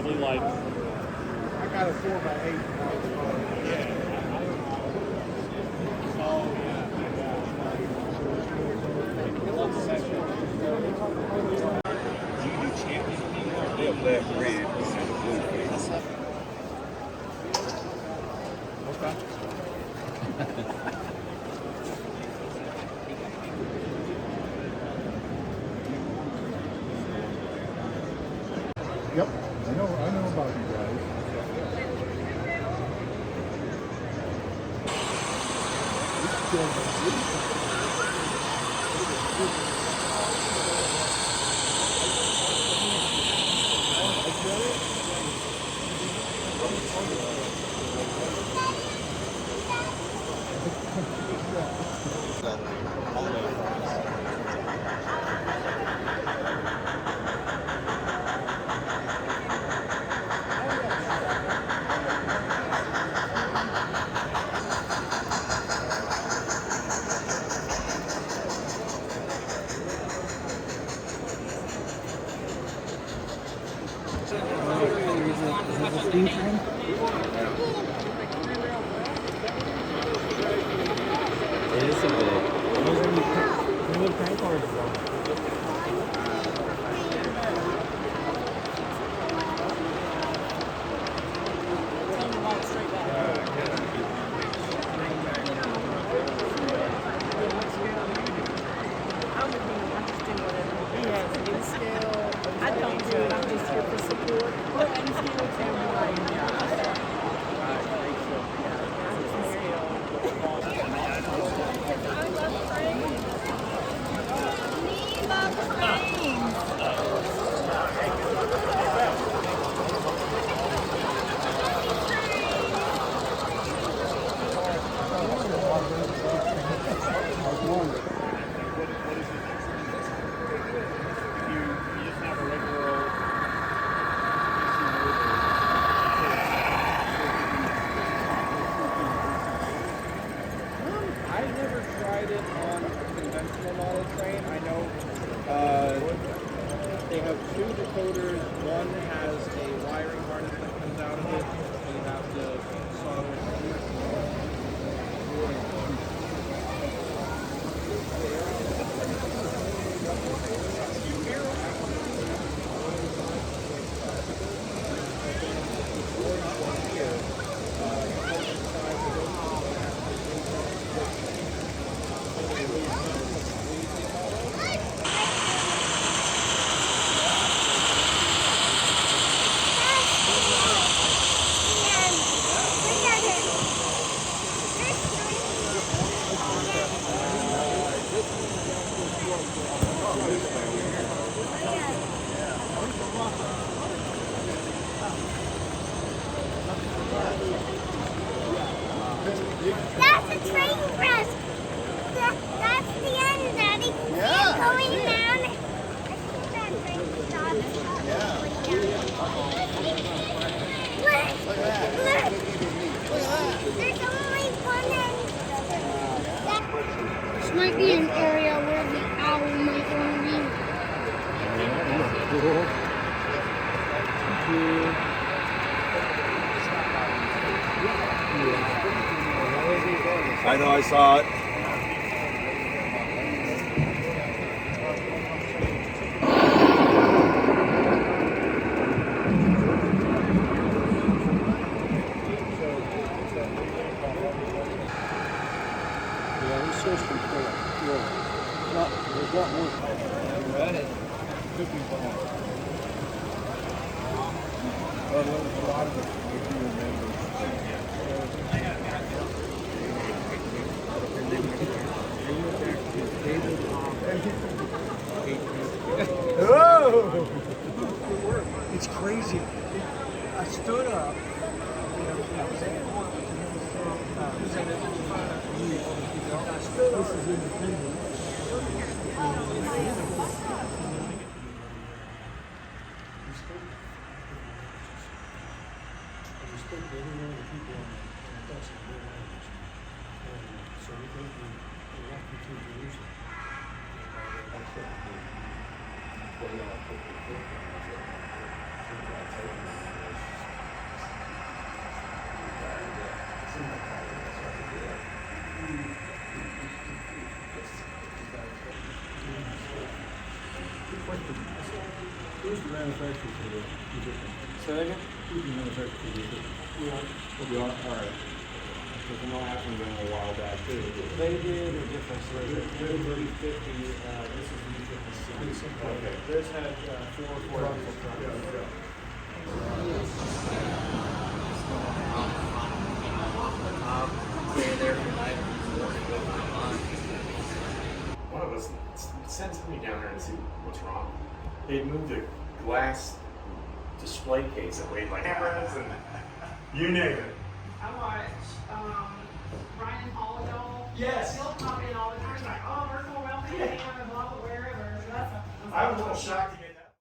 probably like. I got a 4x8. Yeah. Oh yeah. Do you do champion anymore? They're black red. This is the blue face. Okay. Yep, I know about you guys. Steam train? It is a bit. I don't do it. I'm just here for support. I've never tried it on a conventional model train. I know they have two decoders. One has a wiring harness that comes out of it, so you have to solder it. That's a train press. That's the end, Daddy. Yeah. Going down. I think that train stopped. Yeah. Look. Look at that. There's only one end. This might be an area where the owl might want to be. I know, I saw it. Yeah, this system there's a lot more. Ready? Could be wrong. Well, there was a lot of it, if you remember. Oh! It's crazy. I stood up. This is independent. Who's the manufacturer for the Egyptian? Say that again? Who's the manufacturer for the Egyptian? We are? Alright. Because I know it happened a while back too. They did a different version. Their 350, this is the 350. Okay. Theirs had 4 axle trucks. One of us sent somebody down there and see what's wrong. They moved the glass display case that weighed like cameras and you name it. I watch Ryan Holiday. Yes. He'll pop in all the time. He's like, oh, Virtual Railfan and blah, blah, wherever. So that's I was a little shocked to get